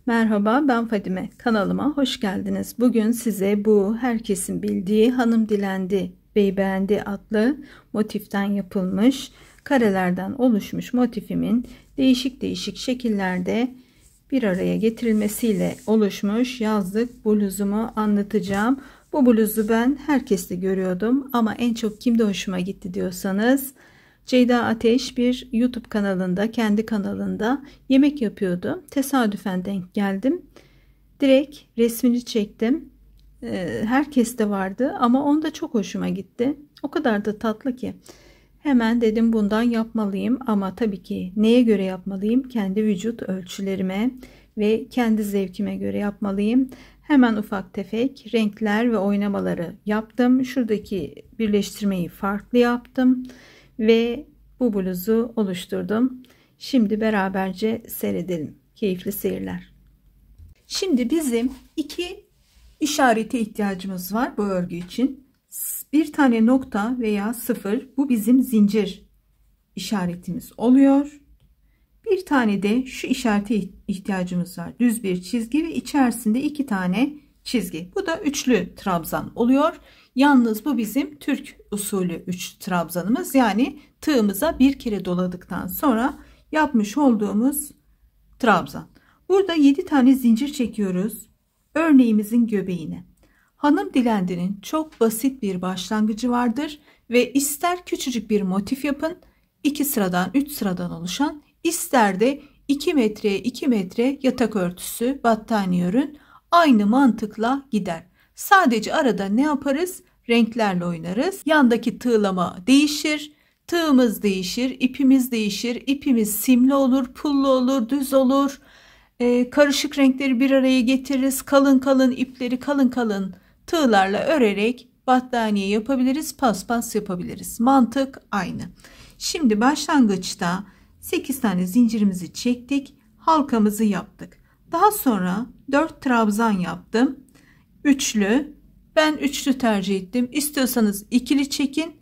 Merhaba, ben Fadime. Kanalıma hoş geldiniz. Bugün size bu herkesin bildiği Hanım Dilendi Bey Beğendi adlı motiften yapılmış, karelerden oluşmuş motifimin değişik değişik şekillerde bir araya getirilmesiyle oluşmuş yazlık bluzumu anlatacağım. Bu bluzu ben herkeste görüyordum ama en çok kimde hoşuma gitti diyorsanız Ceyda Ateş bir YouTube kanalında, kendi kanalında yemek yapıyordu. Tesadüfen denk geldim. Direkt resmini çektim. Herkeste vardı ama onda çok hoşuma gitti. O kadar da tatlı ki. Hemen dedim bundan yapmalıyım ama tabii ki neye göre yapmalıyım? Kendi vücut ölçülerime ve kendi zevkime göre yapmalıyım. Hemen ufak tefek renkler ve oynamaları yaptım. Şuradaki birleştirmeyi farklı yaptım ve bu bluzu oluşturdum. Şimdi beraberce seyredelim. Keyifli seyirler. Şimdi bizim iki işarete ihtiyacımız var bu örgü için. Bir tane nokta veya sıfır, bu bizim zincir işaretimiz oluyor. Bir tane de şu işarete ihtiyacımız var. Düz bir çizgi ve içerisinde iki tane çizgi. Bu da üçlü trabzan oluyor. Yalnız bu bizim Türk usulü 3 trabzanımız. Yani tığımıza bir kere doladıktan sonra yapmış olduğumuz trabzan. Burada 7 tane zincir çekiyoruz. Örneğimizin göbeğine. Hanım Dilendi'nin çok basit bir başlangıcı vardır ve ister küçücük bir motif yapın, 2 sıradan 3 sıradan oluşan, ister de 2 metreye 2 metre yatak örtüsü, battaniye örün, aynı mantıkla gider. Sadece arada ne yaparız? Renklerle oynarız. Yandaki tığlama değişir. Tığımız değişir. İpimiz değişir. İpimiz simli olur, pullu olur, düz olur. Karışık renkleri bir araya getiririz. Kalın kalın ipleri kalın kalın tığlarla örerek battaniye yapabiliriz. Paspas yapabiliriz. Mantık aynı. Şimdi başlangıçta 8 tane zincirimizi çektik. Halkamızı yaptık. Daha sonra 4 trabzan yaptım. Üçlü. Ben üçlü tercih ettim. İstiyorsanız ikili çekin.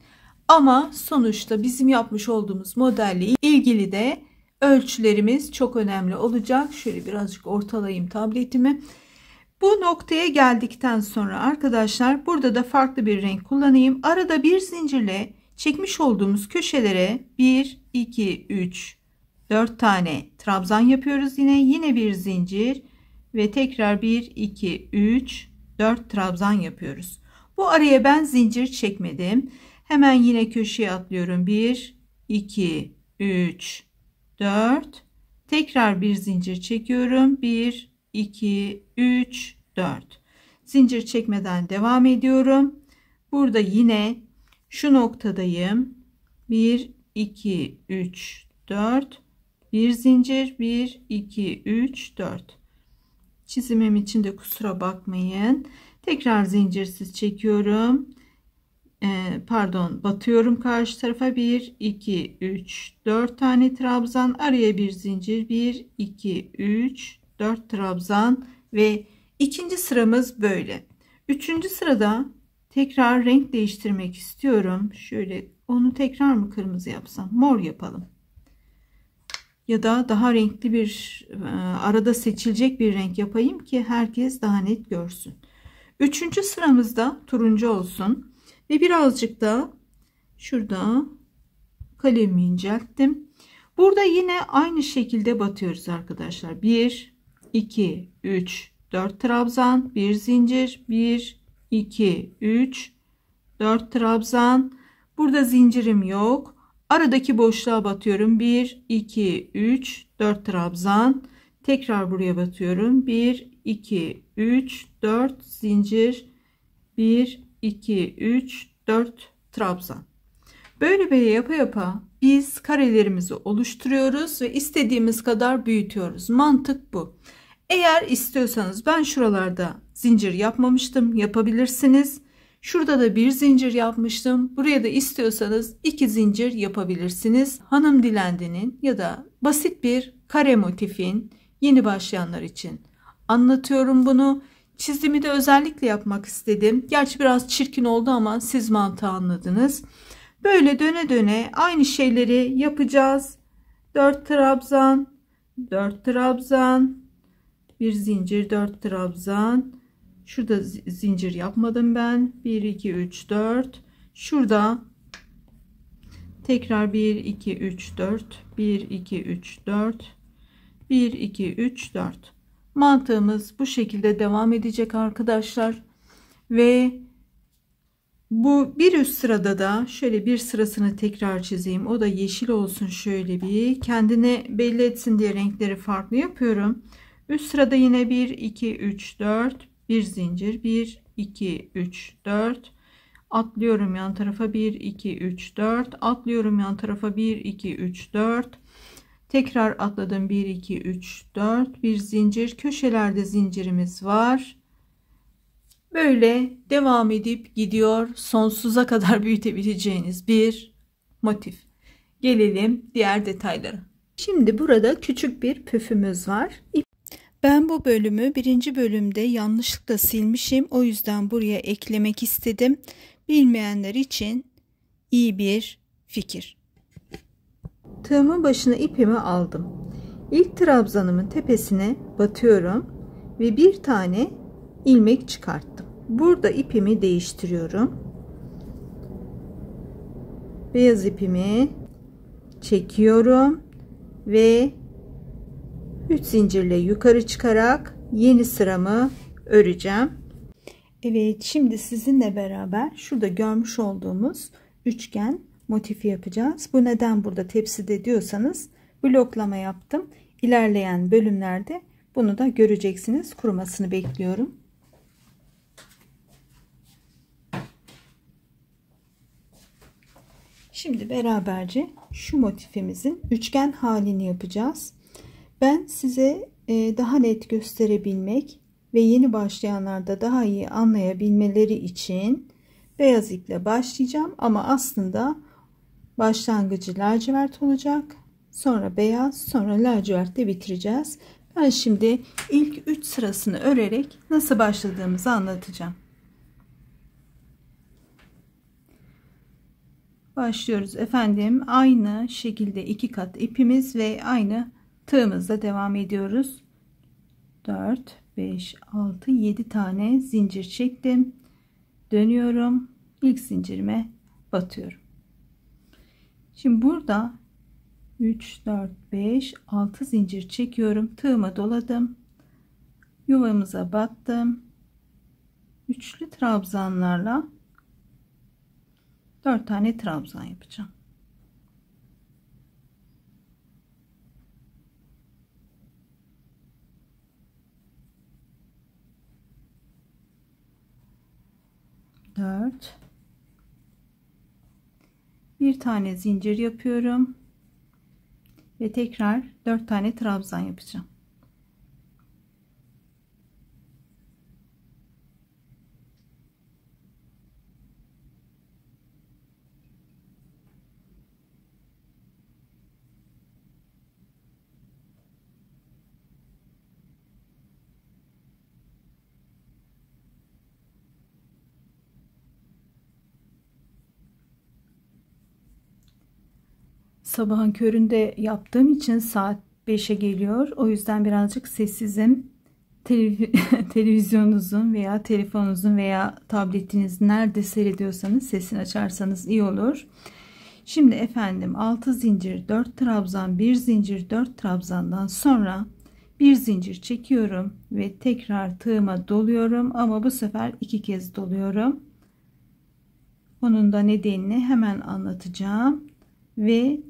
Ama sonuçta bizim yapmış olduğumuz modelle ilgili de ölçülerimiz çok önemli olacak. Şöyle birazcık ortalayayım tabletimi. Bu noktaya geldikten sonra arkadaşlar burada da farklı bir renk kullanayım. Arada bir zincirle çekmiş olduğumuz köşelere 1, 2, 3, 4 tane trabzan yapıyoruz. Yine bir zincir ve tekrar 1, 2, 3, 4 trabzan yapıyoruz. Bu araya ben zincir çekmedim. Hemen yine köşeye atlıyorum. 1, 2, 3, 4. Tekrar bir zincir çekiyorum. 1, 2, 3, 4. Zincir çekmeden devam ediyorum. Burada yine şu noktadayım. 1, 2, 3, 4. Bir zincir. 1, 2, 3, 4. Çizimim için de kusura bakmayın. Tekrar zincirsiz çekiyorum. Batıyorum karşı tarafa. 1, 2, 3, 4 tane trabzan. Araya bir zincir. 1, 2, 3, 4 trabzan ve ikinci sıramız böyle. Üçüncü sırada tekrar renk değiştirmek istiyorum. Şöyle onu tekrar mı kırmızı yapsam? Mor yapalım. Ya da daha renkli bir arada seçilecek bir renk yapayım ki herkes daha net görsün. Üçüncü sıramızda turuncu olsun ve birazcık da şurada kalemimi incelttim. Burada yine aynı şekilde batıyoruz arkadaşlar. 1, 2, 3, 4 trabzan, bir zincir, 1, 2, 3, 4 trabzan. Burada zincirim yok. Aradaki boşluğa batıyorum. 1, 2, 3, 4 trabzan. Tekrar buraya batıyorum. 1, 2, 3, 4 zincir. 1, 2, 3, 4 trabzan. Böyle yapa yapa biz karelerimizi oluşturuyoruz ve istediğimiz kadar büyütüyoruz. Mantık bu. Eğer istiyorsanız ben şuralarda zincir yapmamıştım. Yapabilirsiniz. Şurada da bir zincir yapmıştım. Buraya da istiyorsanız 2 zincir yapabilirsiniz. Hanım Dilendi'nin ya da basit bir kare motifin yeni başlayanlar için anlatıyorum bunu. Çizimi de özellikle yapmak istedim. Gerçi biraz çirkin oldu ama siz mantığı anladınız. Böyle döne döne aynı şeyleri yapacağız. 4 trabzan, 4 trabzan bir zincir, 4 trabzan. Şurada zincir yapmadım ben. 1 2 3 4. Şurada tekrar 1 2 3 4, 1 2 3 4, 1 2 3 4. Mantığımız bu şekilde devam edecek arkadaşlar. Ve bu bir üst sırada da şöyle bir sırasını tekrar çizeyim. O da yeşil olsun, şöyle bir kendine belli etsin diye renkleri farklı yapıyorum. Üst sırada yine 1 2 3 4, bir zincir, 1 2 3 4, atlıyorum yan tarafa, 1 2 3 4, atlıyorum yan tarafa, 1 2 3 4, tekrar atladım, 1 2 3 4, bir zincir, köşelerde zincirimiz var. Böyle devam edip gidiyor, sonsuza kadar büyütebileceğiniz bir motif. Gelelim diğer detaylara. Şimdi burada küçük bir püfümüz var. Ben bu bölümü birinci bölümde yanlışlıkla silmişim. O yüzden buraya eklemek istedim. Bilmeyenler için iyi bir fikir. Tığımın başına ipimi aldım. İlk trabzanımın tepesine batıyorum ve bir tane ilmek çıkarttım. Burada ipimi değiştiriyorum. Beyaz ipimi çekiyorum ve 3 zincirle yukarı çıkarak yeni sıramı öreceğim. Evet, şimdi sizinle beraber şurada görmüş olduğumuz üçgen motifi yapacağız. Bu neden burada tepside diyorsanız bloklama yaptım. İlerleyen bölümlerde bunu da göreceksiniz. Kurumasını bekliyorum. Şimdi beraberce şu motifimizin üçgen halini yapacağız. Ben size daha net gösterebilmek ve yeni başlayanlarda daha iyi anlayabilmeleri için beyaz iple başlayacağım. Ama aslında başlangıcı lacivert olacak. Sonra beyaz, sonra lacivertle bitireceğiz. Ben şimdi ilk 3 sırasını örerek nasıl başladığımızı anlatacağım. Başlıyoruz efendim. Aynı şekilde 2 kat ipimiz ve aynı tığımızla devam ediyoruz. 4 5 6 7 tane zincir çektim. Dönüyorum. İlk zincirime batıyorum. Şimdi burada 3 4 5 6 zincir çekiyorum. Tığıma doladım. Yuvamıza battım. Üçlü trabzanlarla 4 tane trabzan yapacağım. Bir tane zincir yapıyorum ve tekrar 4 tane trabzan yapacağım. Sabahın köründe yaptığım için saat 5'e geliyor. O yüzden birazcık sessizim. Televizyonunuzun veya telefonunuzun veya tabletiniz nerede seyrediyorsanız sesini açarsanız iyi olur. Şimdi efendim 6 zincir 4 trabzan, 1 zincir 4 trabzandan sonra bir zincir çekiyorum ve tekrar tığıma doluyorum ama bu sefer 2 kez doluyorum. Onun da nedenini hemen anlatacağım ve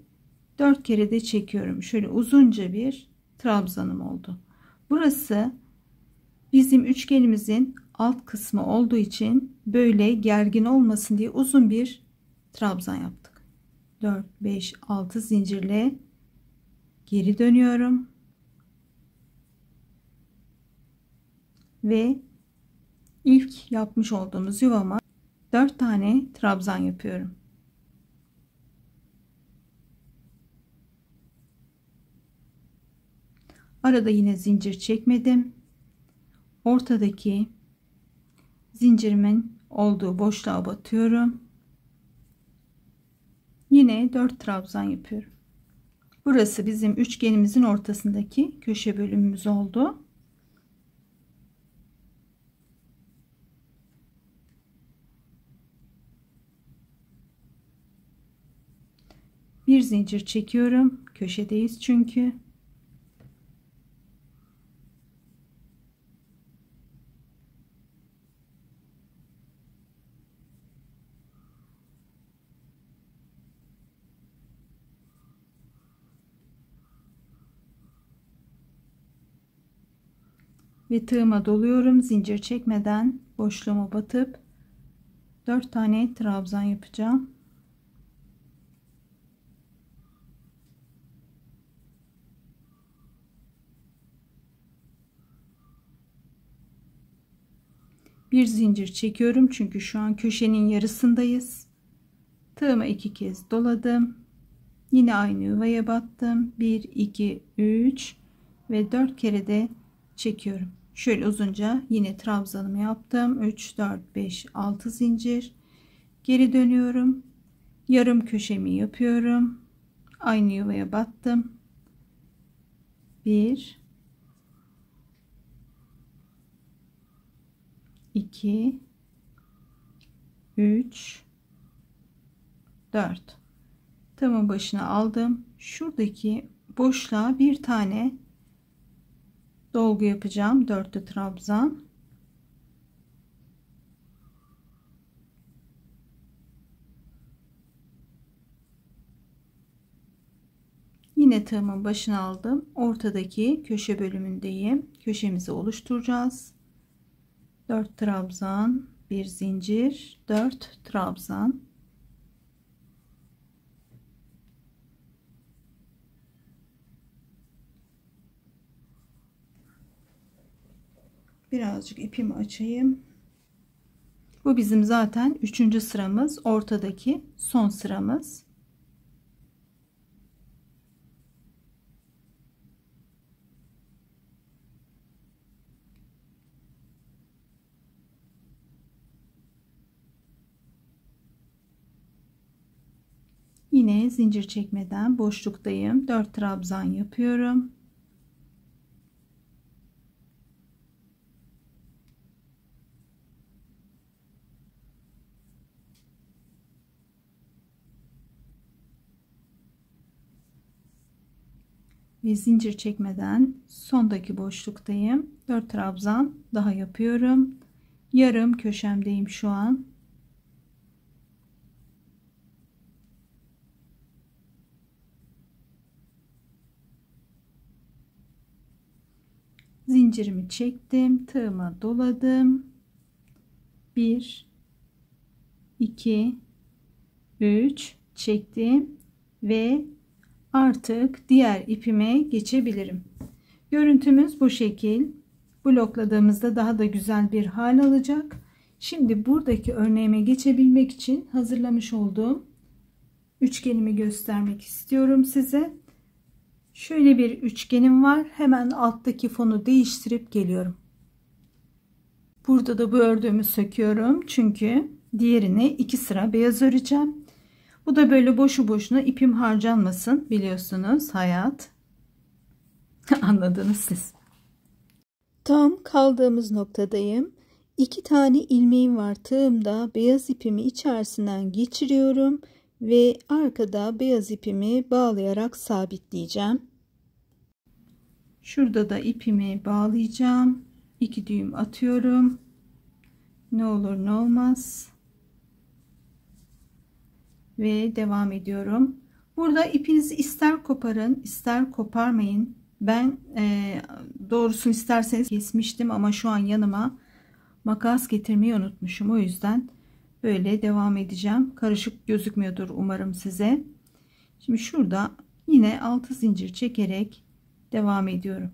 4 kere de çekiyorum. Şöyle uzunca bir trabzanım oldu. Burası bizim üçgenimizin alt kısmı olduğu için böyle gergin olmasın diye uzun bir trabzan yaptık. 4 5 6 zincirle geri dönüyorum ve ilk yapmış olduğumuz yuvama 4 tane trabzan yapıyorum. Arada yine zincir çekmedim. Ortadaki zincirimin olduğu boşluğa batıyorum. Yine 4 trabzan yapıyorum. Burası bizim üçgenimizin ortasındaki köşe bölümümüz oldu. Bir zincir çekiyorum. Köşedeyiz çünkü. Ve tığıma doluyorum. Zincir çekmeden boşluğuma batıp 4 tane trabzan yapacağım. Bir zincir çekiyorum çünkü şu an köşenin yarısındayız. Tığıma 2 kez doladım. Yine aynı yuvaya battım. 1 2 3 ve 4 kere de çekiyorum. Şöyle uzunca yine trabzanımı yaptım. 3 4 5 6 zincir. Geri dönüyorum. Yarım köşemi yapıyorum. Aynı yuvaya battım. 1 2 3 4. Tığımın başına aldım. Şuradaki boşluğa bir tane dolgu yapacağım. 4'lü trabzan. Yine tığımın başına aldım. Ortadaki köşe bölümündeyim. Köşemizi oluşturacağız. 4 trabzan, bir zincir, 4 trabzan. Birazcık ipimi açayım. Bu bizim zaten 3. sıramız, ortadaki son sıramız. Yine zincir çekmeden boşluktayım. 4 trabzan yapıyorum. Ve zincir çekmeden sondaki boşluktayım. 4 trabzan daha yapıyorum. Yarım köşemdeyim şu an. Zincirimi çektim, tığıma doladım. 1 2 3 çektim ve artık diğer ipime geçebilirim. Görüntümüz bu şekil. Blokladığımızda daha da güzel bir hal alacak. Şimdi buradaki örneğime geçebilmek için hazırlamış olduğum üçgenimi göstermek istiyorum size. Şöyle bir üçgenim var. Hemen alttaki fonu değiştirip geliyorum. Burada da bu ördüğümü söküyorum. Çünkü diğerine 2 sıra beyaz öreceğim. Bu da böyle boşu boşuna ipim harcanmasın. Biliyorsunuz hayat. Anladınız siz. Tam kaldığımız noktadayım. 2 tane ilmeğim var tığımda. Beyaz ipimi içerisinden geçiriyorum. Ve arkada beyaz ipimi bağlayarak sabitleyeceğim. Şurada da ipimi bağlayacağım. 2 düğüm atıyorum. Ne olur ne olmaz. Ve devam ediyorum. Burada ipinizi ister koparın ister koparmayın. Ben doğrusunu isterseniz kesmiştim ama şu an yanıma makas getirmeyi unutmuşum. O yüzden böyle devam edeceğim. Karışık gözükmüyordur umarım size. Şimdi şurada yine 6 zincir çekerek devam ediyorum.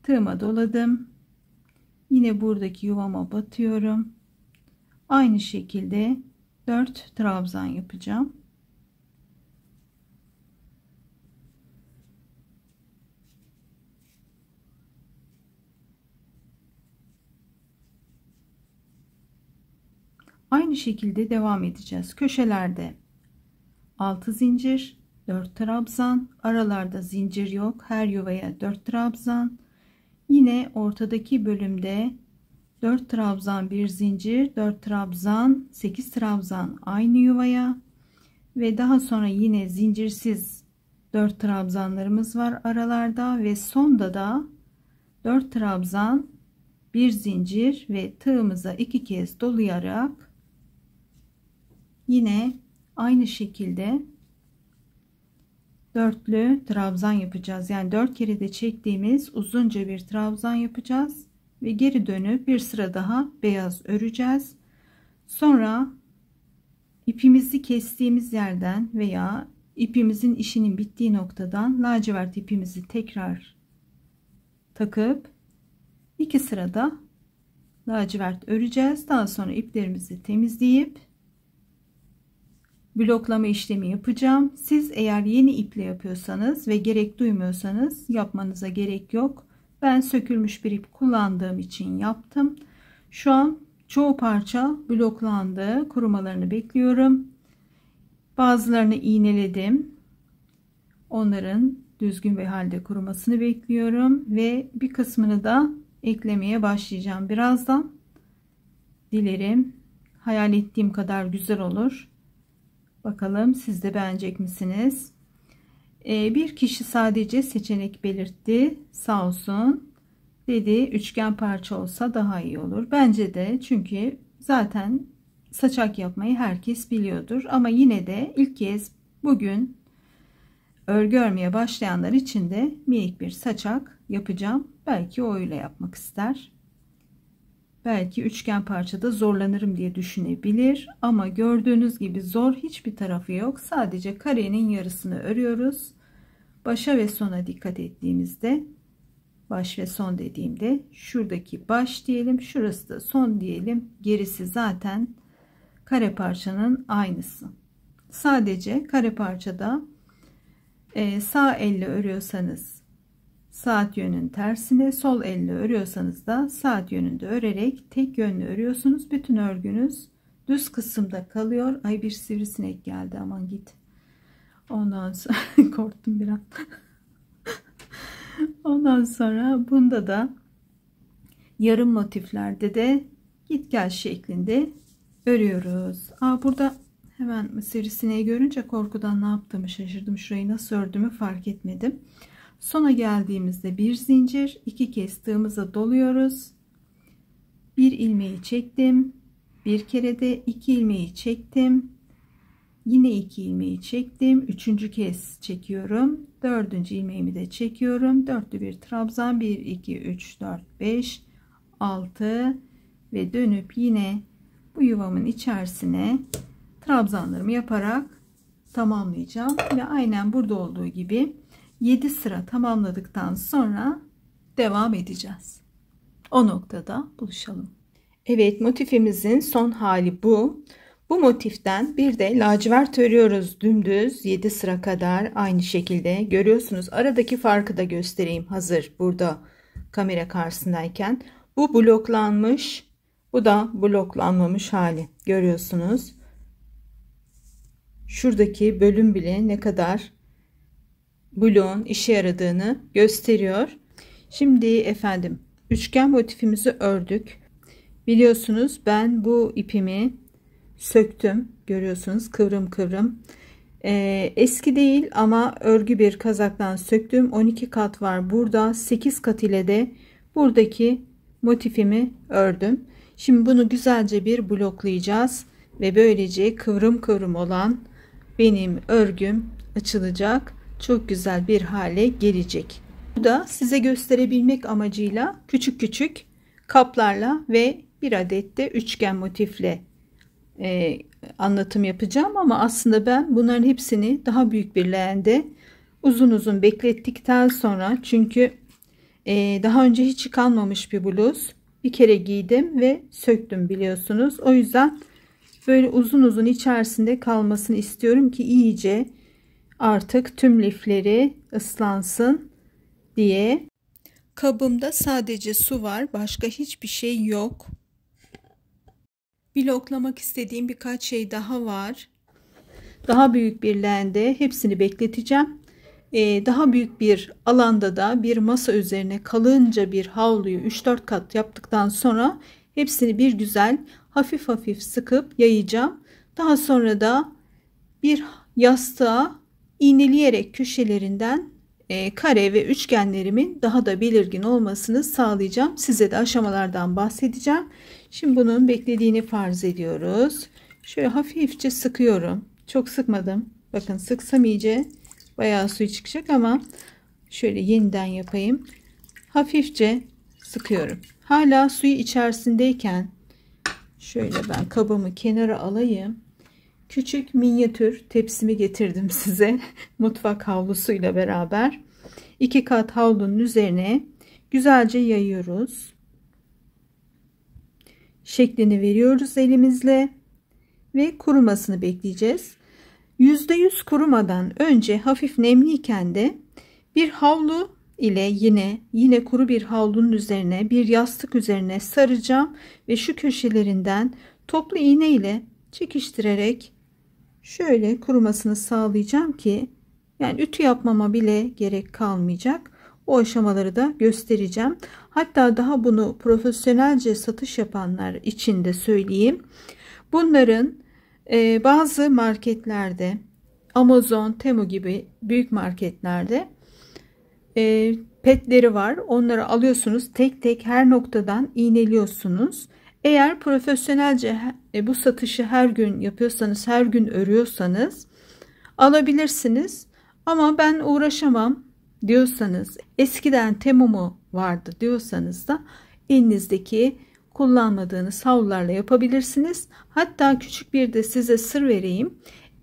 Tığıma doladım. Yine buradaki yuvama batıyorum. Aynı şekilde 4 trabzan yapacağım. Aynı şekilde devam edeceğiz. Köşelerde 6 zincir, 4 trabzan, aralarda zincir yok. Her yuvaya 4 trabzan. Yine ortadaki bölümde 4 trabzan, bir zincir, 4 trabzan, 8 trabzan aynı yuvaya ve daha sonra yine zincirsiz 4 trabzanlarımız var aralarda ve sonda da 4 trabzan, bir zincir ve tığımıza 2 kez dolayarak yine aynı şekilde dörtlü trabzan yapacağız. Yani 4 kere de çektiğimiz uzunca bir trabzan yapacağız ve geri dönüp bir sıra daha beyaz öreceğiz. Sonra ipimizi kestiğimiz yerden veya ipimizin işinin bittiği noktadan lacivert ipimizi tekrar takıp 2 sırada lacivert öreceğiz. Daha sonra iplerimizi temizleyip bloklama işlemi yapacağım. Siz eğer yeni iple yapıyorsanız ve gerek duymuyorsanız yapmanıza gerek yok. Ben sökülmüş bir ip kullandığım için yaptım. Şu an çoğu parça bloklandı. Kurumalarını bekliyorum. Bazılarını iğneledim. Onların düzgün bir halde kurumasını bekliyorum ve bir kısmını da eklemeye başlayacağım birazdan. Dilerim hayal ettiğim kadar güzel olur. Bakalım siz de beğenecek misiniz? Bir kişi sadece seçenek belirtti. Sağ olsun. Dedi üçgen parça olsa daha iyi olur. Bence de, çünkü zaten saçak yapmayı herkes biliyordur. Ama yine de ilk kez bugün örgü örmeye başlayanlar için de minik bir saçak yapacağım. Belki o öyle yapmak ister. Belki üçgen parçada zorlanırım diye düşünebilir. Ama gördüğünüz gibi zor hiçbir tarafı yok. Sadece karenin yarısını örüyoruz. Başa ve sona dikkat ettiğimizde, baş ve son dediğimde şuradaki baş diyelim, şurası da son diyelim. Gerisi zaten kare parçanın aynısı. Sadece kare parçada sağ elle örüyorsanız saat yönünün tersine, sol elle örüyorsanız da saat yönünde örerek tek yönlü örüyorsunuz. Bütün örgünüz düz kısımda kalıyor. Ay, bir sivrisinek geldi, aman git. Ondan sonra korktum biraz. Ondan sonra bunda da yarım motiflerde de git gel şeklinde örüyoruz. Burada hemen sivrisineği görünce korkudan ne yaptığımı şaşırdım. Şurayı nasıl ördüğümü fark etmedim. Sona geldiğimizde bir zincir, 2 kez tığımıza doluyoruz. Bir ilmeği çektim. Bir kere de 2 ilmeği çektim. Yine 2 ilmeği çektim. 3. kez çekiyorum. 4. ilmeğimi de çekiyorum. Dörtlü bir trabzan. 1 2 3 4 5 6 ve dönüp yine bu yuvamın içerisine trabzanlarımı yaparak tamamlayacağım ve aynen burada olduğu gibi 7 sıra tamamladıktan sonra devam edeceğiz. O noktada buluşalım. Evet, motifimizin son hali bu. Bu motiften bir de lacivert örüyoruz dümdüz 7 sıra kadar aynı şekilde. Görüyorsunuz, aradaki farkı da göstereyim hazır burada kamera karşısındayken. Bu bloklanmış, bu da bloklanmamış hali, görüyorsunuz. Şuradaki bölüm bile ne kadar bloğun işe yaradığını gösteriyor. Şimdi efendim üçgen motifimizi ördük. Biliyorsunuz ben bu ipimi söktüm. Görüyorsunuz, kıvrım kıvrım. Eski değil ama örgü bir kazaktan söktüm. 12 kat var burada. 8 kat ile de buradaki motifimi ördüm. Şimdi bunu güzelce bir bloklayacağız ve böylece kıvrım kıvrım olan benim örgüm açılacak. Çok güzel bir hale gelecek. Bu da size gösterebilmek amacıyla küçük küçük kaplarla ve bir adet de üçgen motifle anlatım yapacağım. Ama aslında ben bunların hepsini daha büyük bir leğende uzun uzun beklettikten sonra, çünkü daha önce hiç yıkanmamış bir bluz, bir kere giydim ve söktüm biliyorsunuz. O yüzden böyle uzun uzun içerisinde kalmasını istiyorum ki iyice artık tüm lifleri ıslansın diye. Kabımda sadece su var, başka hiçbir şey yok. Bloklamak istediğim birkaç şey daha var. Daha büyük bir leğende hepsini bekleteceğim. Daha büyük bir alanda da bir masa üzerine kalınca bir havluyu 3-4 kat yaptıktan sonra Hepsini bir güzel hafif hafif sıkıp yayacağım. Daha sonra da bir yastığa iğneleyerek köşelerinden kare ve üçgenlerimin daha da belirgin olmasını sağlayacağım. Size de aşamalardan bahsedeceğim. Şimdi bunun beklediğini farz ediyoruz. Şöyle hafifçe sıkıyorum. Çok sıkmadım. Bakın sıksam iyice bayağı suyu çıkacak ama şöyle yeniden yapayım. Hafifçe sıkıyorum. Hala suyu içerisindeyken şöyle ben kabımı kenara alayım. Küçük minyatür tepsimi getirdim size. Mutfak havlusuyla beraber. 2 kat havlunun üzerine güzelce yayıyoruz. Şeklini veriyoruz elimizle ve kurumasını bekleyeceğiz. %100 kurumadan önce hafif nemliyken de bir havlu ile yine kuru bir havlunun üzerine bir yastık üzerine saracağım ve şu köşelerinden toplu iğne ile çekiştirerek şöyle kurumasını sağlayacağım ki yani ütü yapmama bile gerek kalmayacak. O aşamaları da göstereceğim. Hatta daha bunu profesyonelce satış yapanlar için de söyleyeyim. Bunların bazı marketlerde, Amazon, Temu gibi büyük marketlerde petleri var. Onları alıyorsunuz. Tek tek her noktadan iğneliyorsunuz. Eğer profesyonelce bu satışı her gün yapıyorsanız, her gün örüyorsanız alabilirsiniz. Ama ben uğraşamam diyorsanız, eskiden Temu mu vardı diyorsanız da elinizdeki kullanmadığınız havlularla yapabilirsiniz. Hatta küçük bir de size sır vereyim.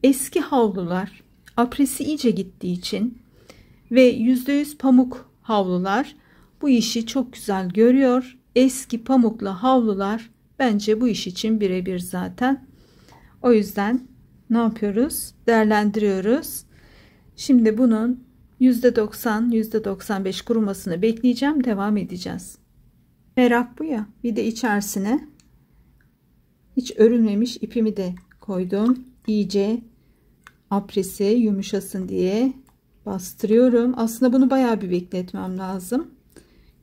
Eski havlular apresi iyice gittiği için ve %100 pamuk havlular bu işi çok güzel görüyor. Eski pamuklu havlular bence bu iş için birebir zaten. O yüzden ne yapıyoruz? Değerlendiriyoruz. Şimdi bunun %90, %95 kurumasını bekleyeceğim. Devam edeceğiz. Merak bu ya. Bir de içerisine hiç örülmemiş ipimi de koydum. İyice apresi yumuşasın diye bastırıyorum. Aslında bunu bayağı bir bekletmem lazım.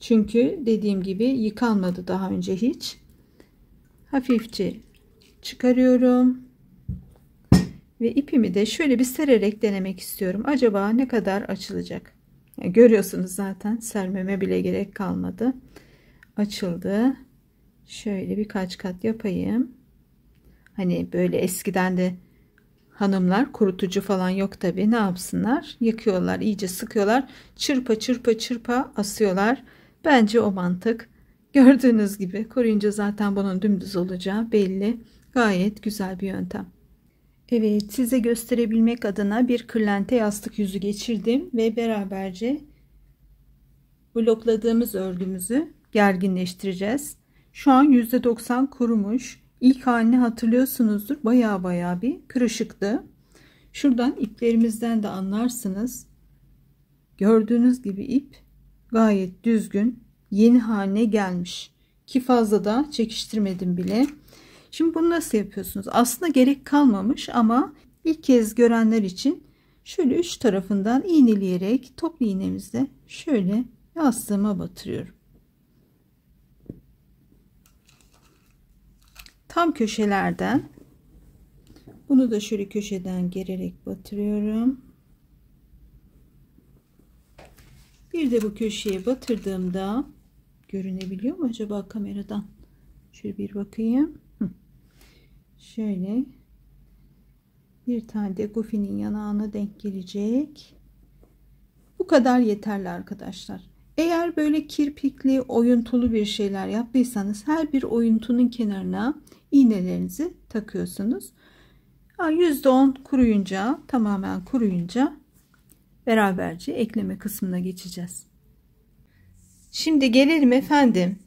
Çünkü dediğim gibi yıkanmadı daha önce hiç. Hafifçe çıkarıyorum. Ve ipimi de şöyle bir sererek denemek istiyorum. Acaba ne kadar açılacak? Yani görüyorsunuz zaten sermeme bile gerek kalmadı. Açıldı. Şöyle birkaç kat yapayım. Hani böyle eskiden de hanımlar kurutucu falan yok tabii. Ne yapsınlar? Yıkıyorlar, iyice sıkıyorlar. Çırpa çırpa çırpa asıyorlar. Bence o mantık. Gördüğünüz gibi kuruyunca zaten bunun dümdüz olacağı belli. Gayet güzel bir yöntem. Evet, size gösterebilmek adına bir kırlente yastık yüzü geçirdim ve beraberce blokladığımız örgümüzü gerginleştireceğiz. Şu an %90 kurumuş. İlk halini hatırlıyorsunuzdur. Baya bir kırışıktı. Şuradan iplerimizden de anlarsınız. Gördüğünüz gibi ip gayet düzgün, yeni haline gelmiş. Ki fazla da çekiştirmedim bile. Şimdi bunu nasıl yapıyorsunuz? Aslında gerek kalmamış ama ilk kez görenler için şöyle üç tarafından iğneleyerek toplu iğnemizle şöyle yastığıma batırıyorum. Tam köşelerden bunu da şöyle köşeden gererek batırıyorum. Bir de bu köşeye batırdığımda görünebiliyor mu acaba kameradan? Şöyle bir bakayım. Şöyle bir tane de gufinin yanağına denk gelecek. Bu kadar yeterli arkadaşlar. Eğer böyle kirpikli, oyuntulu bir şeyler yaptıysanız her bir oyuntunun kenarına iğnelerinizi takıyorsunuz. %10 kuruyunca, tamamen kuruyunca beraberce ekleme kısmına geçeceğiz. Şimdi gelelim efendim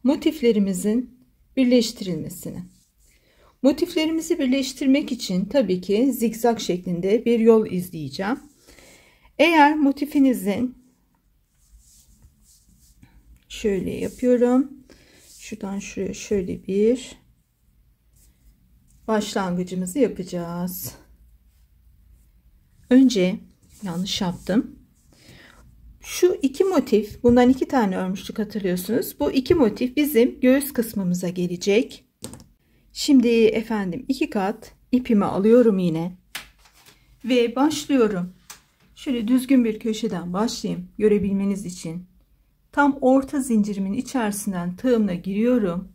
motiflerimizin birleştirilmesine. Motiflerimizi birleştirmek için tabii ki zikzak şeklinde bir yol izleyeceğim. Eğer motifinizin şöyle yapıyorum. Şuradan şuraya şöyle bir başlangıcımızı yapacağız. Önce yanlış yaptım. Şu iki motif, bundan 2 tane örmüştük hatırlıyorsunuz. Bu iki motif bizim göğüs kısmımıza gelecek. Şimdi efendim 2 kat ipimi alıyorum yine ve başlıyorum. Şöyle düzgün bir köşeden başlayayım görebilmeniz için. Tam orta zincirimin içerisinden tığımla giriyorum.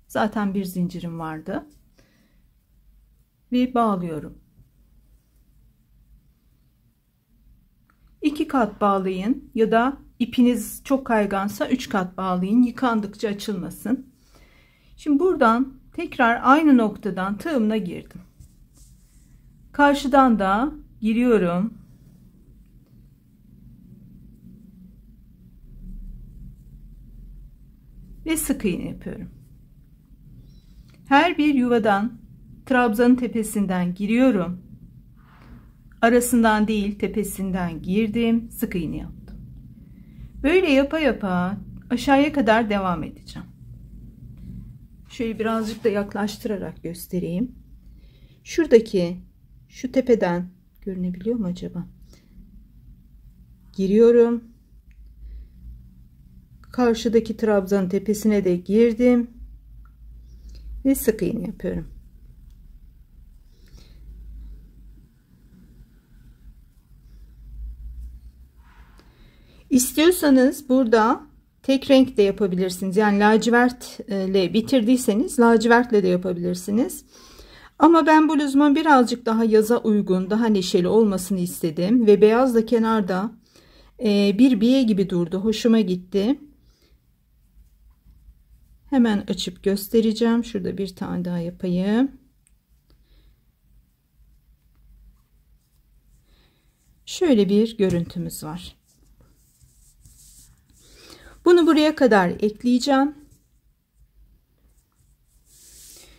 Zaten bir zincirim vardı. Ve bağlıyorum. 2 kat bağlayın ya da ipiniz çok kaygansa 3 kat bağlayın. Yıkandıkça açılmasın. Şimdi buradan tekrar aynı noktadan tığımla girdim. Karşıdan da giriyorum. Ve sık iğne yapıyorum. Her bir yuvadan trabzanın tepesinden giriyorum. Arasından değil, tepesinden girdim, sık iğne yaptım. Böyle yapa yapa aşağıya kadar devam edeceğim. Şöyle birazcık da yaklaştırarak göstereyim. Şuradaki şu tepeden görünebiliyor mu acaba? Giriyorum. Karşıdaki trabzanın tepesine de girdim ve sık iğne yapıyorum. İstiyorsanız burada tek renk de yapabilirsiniz. Yani lacivertle bitirdiyseniz lacivertle de yapabilirsiniz. Ama ben bluzumun birazcık daha yaza uygun, daha neşeli olmasını istedim ve beyaz da kenarda bir biye gibi durdu. Hoşuma gitti. Hemen açıp göstereceğim. Şurada bir tane daha yapayım. Şöyle bir görüntümüz var. Bunu buraya kadar ekleyeceğim.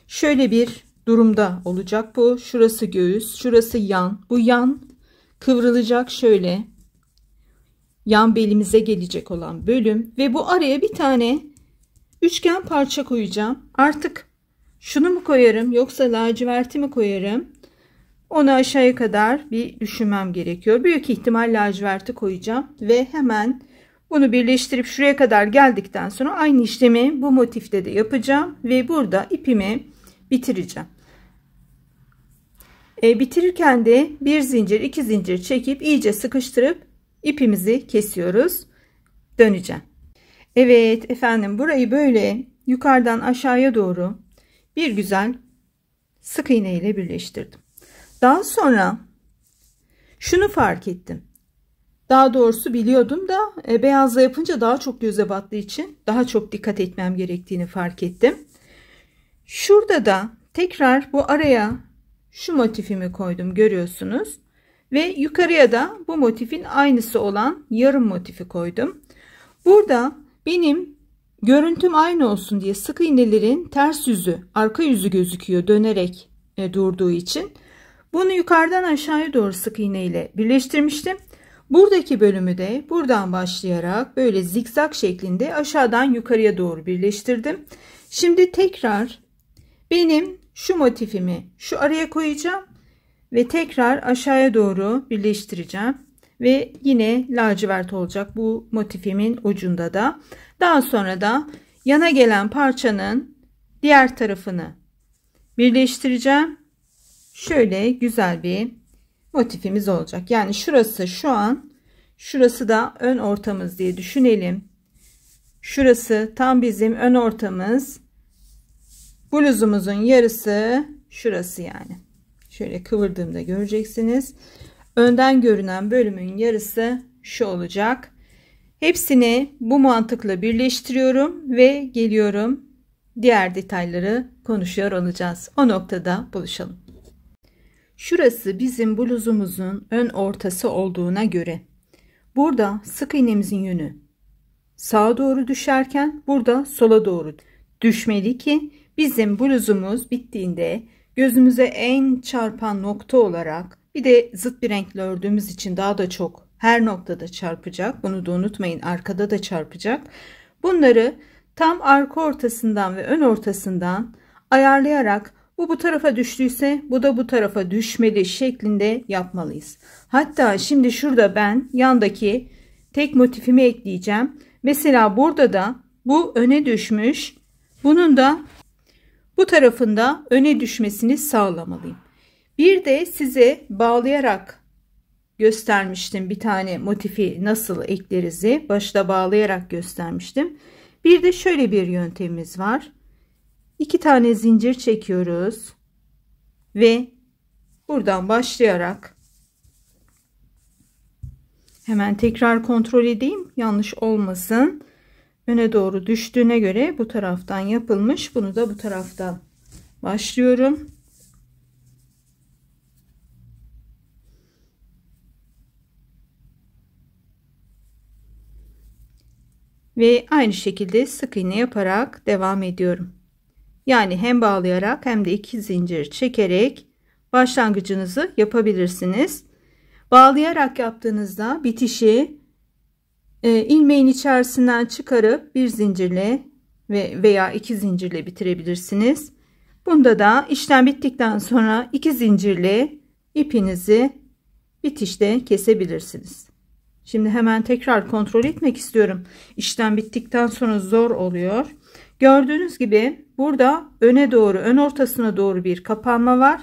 Şöyle bir durumda olacak bu. Şurası göğüs, şurası yan. Bu yan kıvrılacak şöyle. Yan belimize gelecek olan bölüm ve bu araya bir tane üçgen parça koyacağım. Artık şunu mu koyarım yoksa laciverti mi koyarım? Onu aşağıya kadar bir düşünmem gerekiyor. Büyük ihtimal laciverti koyacağım ve hemen bunu birleştirip şuraya kadar geldikten sonra aynı işlemi bu motifte de yapacağım ve burada ipimi bitireceğim. Bitirirken de bir zincir, 2 zincir çekip iyice sıkıştırıp ipimizi kesiyoruz. Döneceğim. Evet efendim, burayı böyle yukarıdan aşağıya doğru bir güzel sık iğne ile birleştirdim. Daha sonra şunu fark ettim. Daha doğrusu biliyordum da beyazla yapınca daha çok göze battığı için daha çok dikkat etmem gerektiğini fark ettim. Şurada da tekrar bu araya şu motifimi koydum, görüyorsunuz. Ve yukarıya da bu motifin aynısı olan yarım motifi koydum. Burada benim görüntüm aynı olsun diye sık iğnelerin ters yüzü, arka yüzü gözüküyor dönerek durduğu için. Bunu yukarıdan aşağıya doğru sık iğne ile birleştirmiştim. Buradaki bölümü de buradan başlayarak böyle zikzak şeklinde aşağıdan yukarıya doğru birleştirdim. Şimdi tekrar benim şu motifimi şu araya koyacağım ve tekrar aşağıya doğru birleştireceğim. Ve yine lacivert olacak bu motifimin ucunda da. Daha sonra da yana gelen parçanın diğer tarafını birleştireceğim. Şöyle güzel bir motifimiz olacak. Yani şurası şu an, şurası da ön ortamız diye düşünelim. Şurası tam bizim ön ortamız. Bluzumuzun yarısı şurası yani. Şöyle kıvırdığımda göreceksiniz. Önden görünen bölümün yarısı şu olacak. Hepsini bu mantıkla birleştiriyorum ve geliyorum. Diğer detayları konuşuyor olacağız. O noktada buluşalım. Şurası bizim bluzumuzun ön ortası olduğuna göre burada sık iğnemizin yönü sağa doğru düşerken burada sola doğru düşmeli ki bizim bluzumuz bittiğinde gözümüze en çarpan nokta olarak, bir de zıt bir renkle ördüğümüz için daha da çok her noktada çarpacak. Bunu da unutmayın, arkada da çarpacak. Bunları tam arka ortasından ve ön ortasından ayarlayarak bu tarafa düştüyse bu da bu tarafa düşmeli şeklinde yapmalıyız. Hatta şimdi şurada ben yandaki tek motifimi ekleyeceğim. Mesela burada da bu öne düşmüş. Bunun da bu tarafında öne düşmesini sağlamalıyım. Bir de size bağlayarak göstermiştim bir tane motifi nasıl ekleriz. Başta bağlayarak göstermiştim. Bir de şöyle bir yöntemimiz var. 2 tane zincir çekiyoruz ve buradan başlayarak hemen tekrar kontrol edeyim, yanlış olmasın. Öne doğru düştüğüne göre bu taraftan yapılmış. Bunu da bu taraftan başlıyorum. Ve aynı şekilde sık iğne yaparak devam ediyorum. Yani hem bağlayarak hem de 2 zincir çekerek başlangıcınızı yapabilirsiniz. Bağlayarak yaptığınızda bitişi ilmeğin içerisinden çıkarıp bir zincirle veya 2 zincirle bitirebilirsiniz. Bunda da işlem bittikten sonra 2 zincirle ipinizi bitişte kesebilirsiniz. Şimdi hemen tekrar kontrol etmek istiyorum. İşlem bittikten sonra zor oluyor. Gördüğünüz gibi burada öne doğru, ön ortasına doğru bir kapanma var.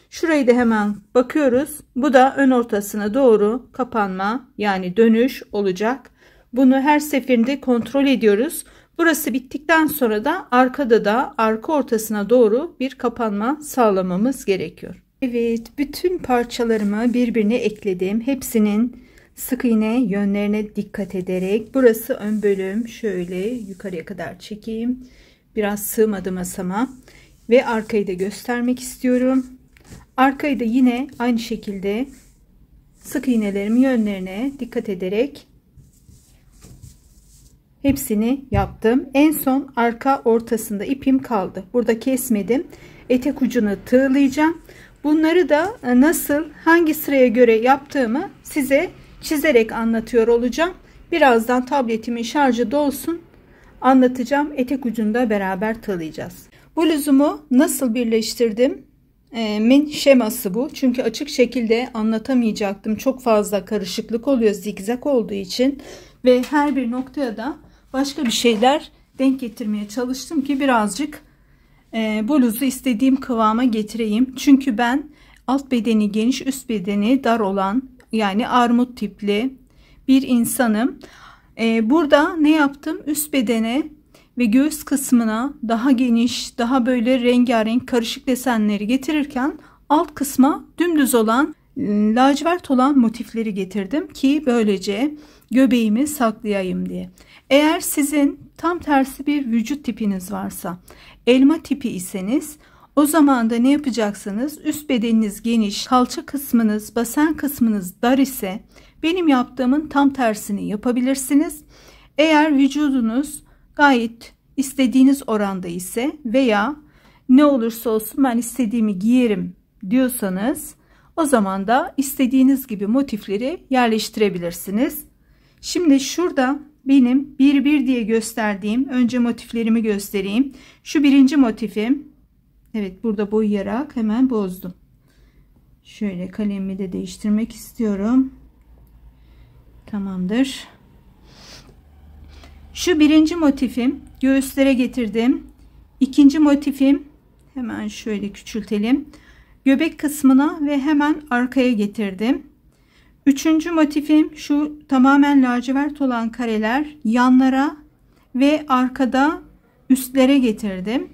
Şurayı da hemen bakıyoruz. Bu da ön ortasına doğru kapanma, yani dönüş olacak. Bunu her seferinde kontrol ediyoruz. Burası bittikten sonra da arkada da arka ortasına doğru bir kapanma sağlamamız gerekiyor. Evet, bütün parçalarımı birbirine ekledim. Hepsinin sık iğne yönlerine dikkat ederek, burası ön bölüm, şöyle yukarıya kadar çekeyim. Biraz sığmadı masama ve arkayı da göstermek istiyorum. Arkayı da yine aynı şekilde sık iğnelerimin yönlerine dikkat ederek hepsini yaptım. En son arka ortasında ipim kaldı. Burada kesmedim. Etek ucunu tığlayacağım. Bunları da nasıl, hangi sıraya göre yaptığımı size çizerek anlatıyor olacağım. Birazdan tabletimin şarjı dolsun, anlatacağım. Etek ucunda beraber tığlayacağız. Bluzumu nasıl birleştirdim? Min şeması bu. Çünkü açık şekilde anlatamayacaktım. Çok fazla karışıklık oluyor zigzag olduğu için ve her bir noktaya da başka bir şeyler denk getirmeye çalıştım ki birazcık bluzu istediğim kıvama getireyim. Çünkü ben alt bedeni geniş, üst bedeni dar olan, yani armut tipli bir insanım. Burada ne yaptım? Üst bedene ve göğüs kısmına daha geniş, daha böyle rengarenk karışık desenleri getirirken alt kısma dümdüz olan, lacivert olan motifleri getirdim ki böylece göbeğimi saklayayım diye. Eğer sizin tam tersi bir vücut tipiniz varsa, elma tipi iseniz, o zaman da ne yapacaksınız? Üst bedeniniz geniş, kalça kısmınız, basen kısmınız dar ise benim yaptığımın tam tersini yapabilirsiniz. Eğer vücudunuz gayet istediğiniz oranda ise veya ne olursa olsun ben istediğimi giyerim diyorsanız, o zaman da istediğiniz gibi motifleri yerleştirebilirsiniz. Şimdi şurada benim bir diye gösterdiğim, önce motiflerimi göstereyim. Şu birinci motifim. Evet, burada boyayarak hemen bozdum. Şöyle kalemimi de değiştirmek istiyorum. Tamamdır. Şu birinci motifim, göğüslere getirdim. İkinci motifim, hemen şöyle küçültelim, göbek kısmına ve hemen arkaya getirdim. Üçüncü motifim şu tamamen lacivert olan kareler, yanlara ve arkada üstlere getirdim.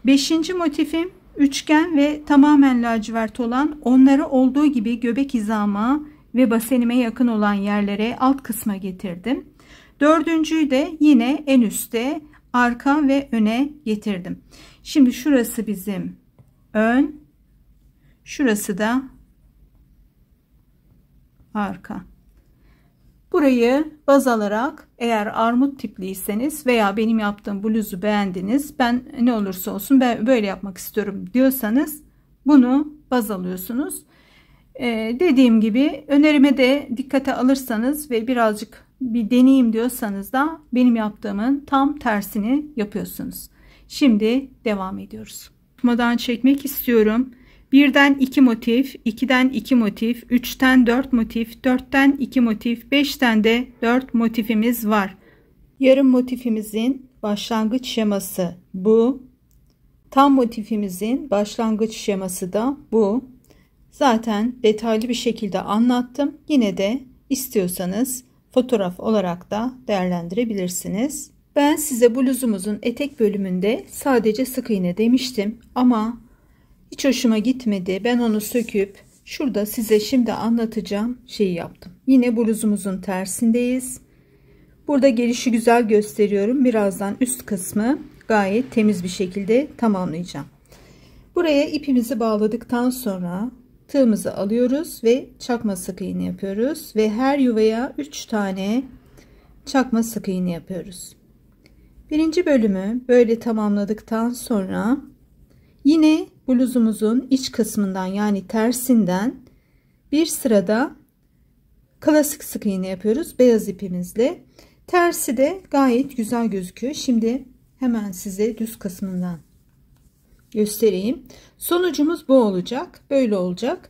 Beşinci motifim üçgen ve tamamen lacivert olan, onları olduğu gibi göbek hizama ve basenime yakın olan yerlere, alt kısma getirdim. Dördüncüyü de yine en üstte, arka ve öne getirdim. Şimdi şurası bizim ön, şurası da arka. Burayı baz alarak, eğer armut tipliyseniz veya benim yaptığım bluzu beğendiniz, ben ne olursa olsun ben böyle yapmak istiyorum diyorsanız bunu baz alıyorsunuz. Dediğim gibi önerime de dikkate alırsanız ve birazcık bir deneyeyim diyorsanız da benim yaptığımın tam tersini yapıyorsunuz. Şimdi devam ediyoruz. Tutmadan çekmek istiyorum. 1'den 2 motif, 2'den 2 motif, 3'ten 4 motif, 4'ten 2 motif, 5'ten de 4 motifimiz var. Yarım motifimizin başlangıç şeması bu. Tam motifimizin başlangıç şeması da bu. Zaten detaylı bir şekilde anlattım. Yine de istiyorsanız fotoğraf olarak da değerlendirebilirsiniz. Ben size bluzumuzun etek bölümünde sadece sık iğne demiştim ama hiç hoşuma gitmedi. Ben onu söküp şurada size şimdi anlatacağım şeyi yaptım. Yine bluzumuzun tersindeyiz. Burada gelişi güzel gösteriyorum. Birazdan üst kısmı gayet temiz bir şekilde tamamlayacağım. Buraya ipimizi bağladıktan sonra tığımızı alıyoruz ve çakma sık iğne yapıyoruz ve her yuvaya 3 tane çakma sık iğne yapıyoruz. Birinci bölümü böyle tamamladıktan sonra yine bluzumuzun iç kısmından yani tersinden bir sırada klasik sık iğne yapıyoruz beyaz ipimizle. Tersi de gayet güzel gözüküyor. Şimdi hemen size düz kısmından göstereyim. Sonucumuz bu olacak. Böyle olacak.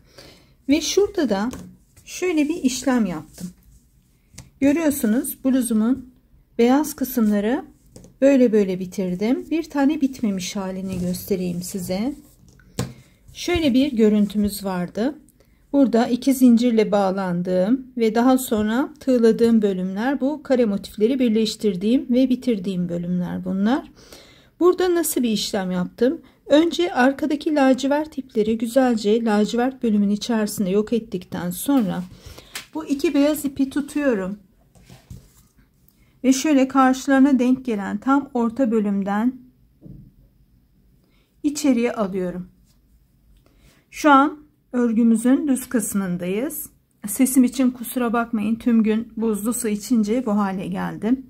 Ve şurada da şöyle bir işlem yaptım. Görüyorsunuz bluzumun beyaz kısımları böyle bitirdim. Bir tane bitmemiş halini göstereyim size. Şöyle bir görüntümüz vardı. Burada 2 zincirle bağlandığım ve daha sonra tığladığım bölümler, bu kare motifleri birleştirdiğim ve bitirdiğim bölümler bunlar. Burada nasıl bir işlem yaptım? Önce arkadaki lacivert ipleri güzelce lacivert bölümün içerisinde yok ettikten sonra bu iki beyaz ipi tutuyorum. Ve şöyle karşılarına denk gelen tam orta bölümden içeriye alıyorum. Şu an örgümüzün düz kısmındayız. Sesim için kusura bakmayın. Tüm gün buzlu su içince bu hale geldim.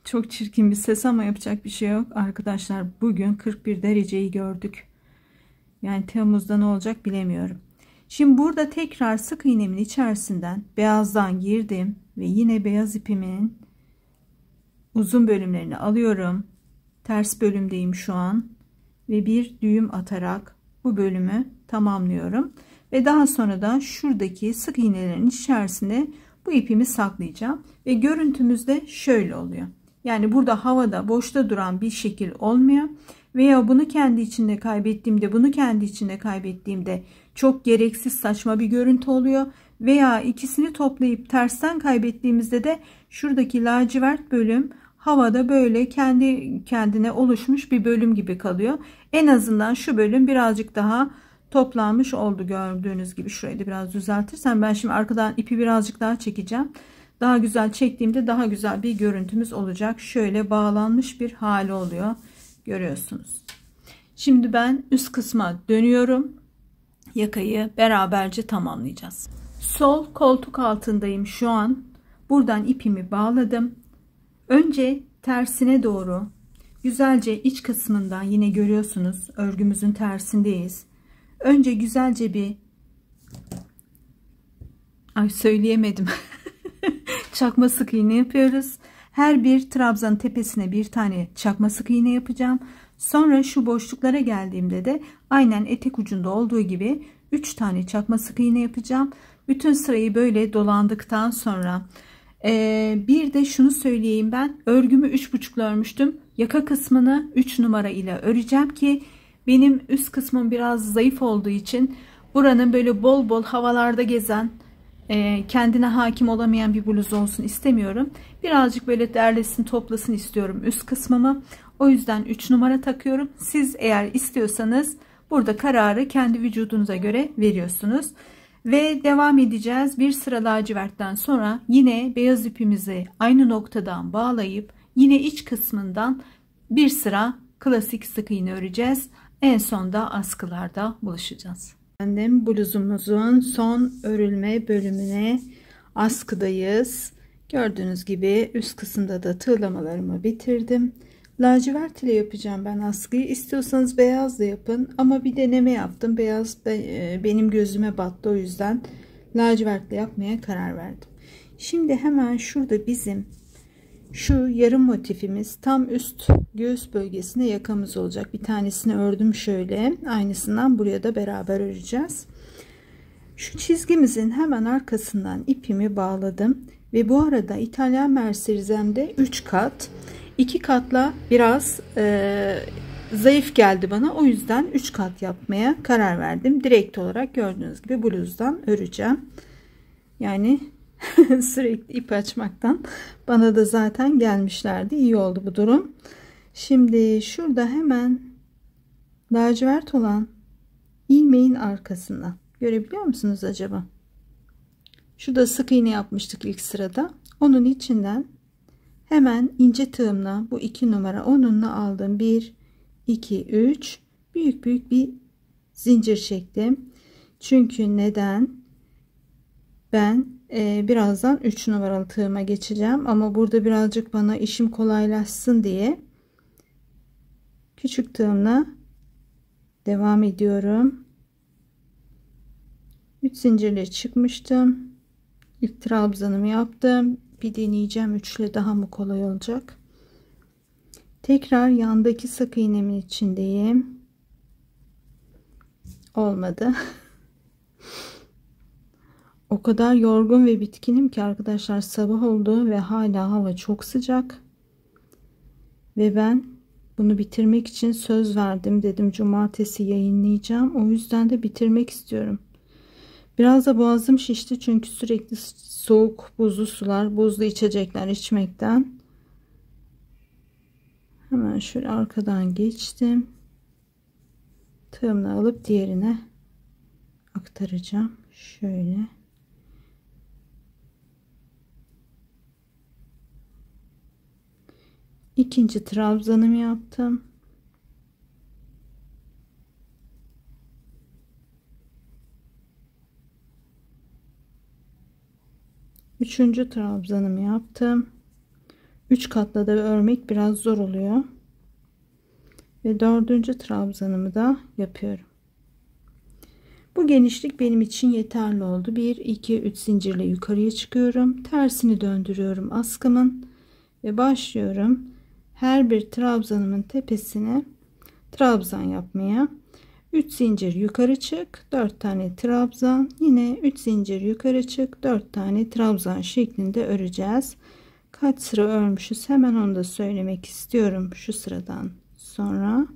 Çok çirkin bir ses ama yapacak bir şey yok. Arkadaşlar bugün 41 dereceyi gördük. Yani Temmuz'da ne olacak bilemiyorum. Şimdi burada tekrar sık iğnemin içerisinden beyazdan girdim. Ve yine beyaz ipimin uzun bölümlerini alıyorum. Ters bölümdeyim şu an. Ve bir düğüm atarak bu bölümü tamamlıyorum. Ve daha sonra da şuradaki sık iğnelerin içerisine bu ipimi saklayacağım. Ve görüntümüz de şöyle oluyor. Yani burada havada boşta duran bir şekil olmuyor. Veya bunu kendi içinde kaybettiğimde, bunu kendi içinde kaybettiğimde çok gereksiz saçma bir görüntü oluyor. Veya ikisini toplayıp tersten kaybettiğimizde de şuradaki lacivert bölüm havada böyle kendi kendine oluşmuş bir bölüm gibi kalıyor. En azından şu bölüm birazcık daha toplanmış oldu gördüğünüz gibi. Şurayı da biraz düzeltirsem, ben şimdi arkadan ipi birazcık daha çekeceğim. Daha güzel çektiğimde daha güzel bir görüntümüz olacak. Şöyle bağlanmış bir hali oluyor. Görüyorsunuz. Şimdi ben üst kısma dönüyorum. Yakayı beraberce tamamlayacağız. Sol koltuk altındayım şu an. Buradan ipimi bağladım. Önce tersine doğru güzelce iç kısmından, yine görüyorsunuz örgümüzün tersindeyiz. Önce güzelce bir söyleyemedim. Çakma sık iğne yapıyoruz. Her bir trabzanın tepesine bir tane çakma sık iğne yapacağım. Sonra şu boşluklara geldiğimde de aynen etek ucunda olduğu gibi 3 tane çakma sık iğne yapacağım. Bütün sırayı böyle dolandıktan sonra bir de şunu söyleyeyim, ben örgümü 3,5'la örmüştüm. Yaka kısmını 3 numara ile öreceğim ki benim üst kısmım biraz zayıf olduğu için buranın böyle bol bol havalarda gezen, kendine hakim olamayan bir bluz olsun istemiyorum. Birazcık böyle derlesin toplasın istiyorum üst kısmımı. O yüzden 3 numara takıyorum. Siz eğer istiyorsanız burada kararı kendi vücudunuza göre veriyorsunuz. Ve devam edeceğiz. Bir sıra lacivertten sonra yine beyaz ipimizi aynı noktadan bağlayıp yine iç kısmından bir sıra klasik sık iğne öreceğiz. En sonda askılarda buluşacağız. Bluzumuzun son örülme bölümüne askıdayız. Gördüğünüz gibi üst kısımda da tığlamalarımı bitirdim. Lacivert ile yapacağım ben askıyı. İstiyorsanız beyaz da yapın ama bir deneme yaptım. Beyaz benim gözüme battı, o yüzden lacivertle yapmaya karar verdim. Şimdi hemen şurada bizim Şu yarım motifimiz tam üst göğüs bölgesine yakamız olacak. Bir tanesini ördüm şöyle. Aynısından buraya da beraber öreceğiz. Şu çizgimizin hemen arkasından ipimi bağladım. Ve bu arada İtalyan mercerizemde 3 kat. 2 katla biraz zayıf geldi bana. O yüzden 3 kat yapmaya karar verdim. Direkt olarak gördüğünüz gibi bluzdan öreceğim. Yani sürekli ip açmaktan bana da zaten gelmişlerdi. İyi oldu bu durum. Şimdi şurada hemen lacivert olan ilmeğin arkasından görebiliyor musunuz acaba? Şurada sık iğne yapmıştık ilk sırada. Onun içinden hemen ince tığımla bu 2 numara onunla aldım. 1 2 3 büyük bir zincir çektim. Çünkü neden? Ben birazdan 3 numaralı tığıma geçeceğim ama burada birazcık bana işim kolaylaşsın diye küçük tığımla devam ediyorum. 3 zincirle çıkmıştım. İlk trabzanımı yaptım. Bir deneyeceğim, 3 ile daha mı kolay olacak? Tekrar yandaki sık iğnemin içindeyim. Olmadı. O kadar yorgun ve bitkinim ki arkadaşlar, sabah oldu ve hala hava çok sıcak. Ve ben bunu bitirmek için söz verdim. Dedim cumartesi yayınlayacağım. O yüzden de bitirmek istiyorum. Biraz da boğazım şişti çünkü sürekli soğuk buzlu sular, buzlu içecekler içmekten. Hemen şöyle arkadan geçtim. Tığımla alıp diğerine aktaracağım. Şöyle. İkinci trabzanımı yaptım. Üçüncü trabzanımı yaptım. 3 katla da örmek biraz zor oluyor. Ve dördüncü trabzanımı da yapıyorum. Bu genişlik benim için yeterli oldu. 1 2 3 zincirle yukarıya çıkıyorum. Tersini döndürüyorum askımın ve başlıyorum. Her bir trabzanımın tepesine trabzan yapmaya. 3 zincir yukarı çık, 4 tane trabzan, yine 3 zincir yukarı çık, 4 tane trabzan şeklinde öreceğiz. Kaç sıra örmüşüz hemen onu da söylemek istiyorum. Şu sıradan sonra